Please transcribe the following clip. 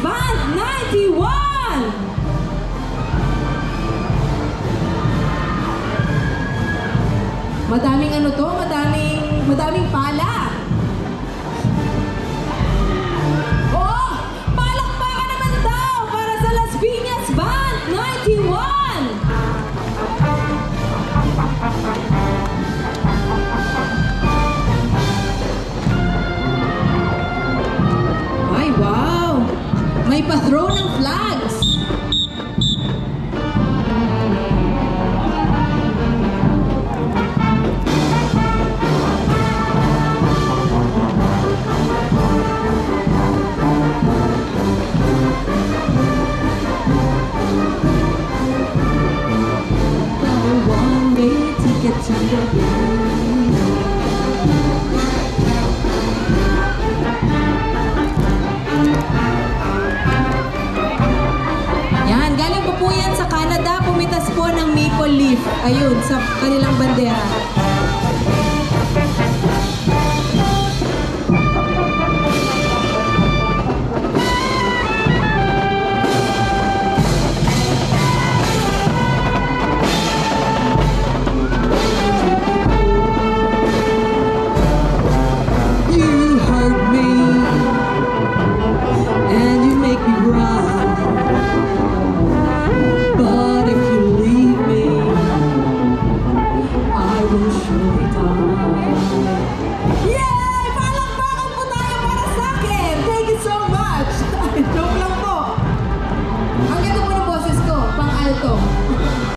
Band 91! Madaming ano to, madaming pala. Oh, palakpakan naman daw para sa Las Piñas Band 91. Ay, wow! May pa-throw ng flags. Yan, galing po yan sa Canada, pumitas po ng maple leaf, ayun, sa kanilang bandera. But if you leave me, I will surely die.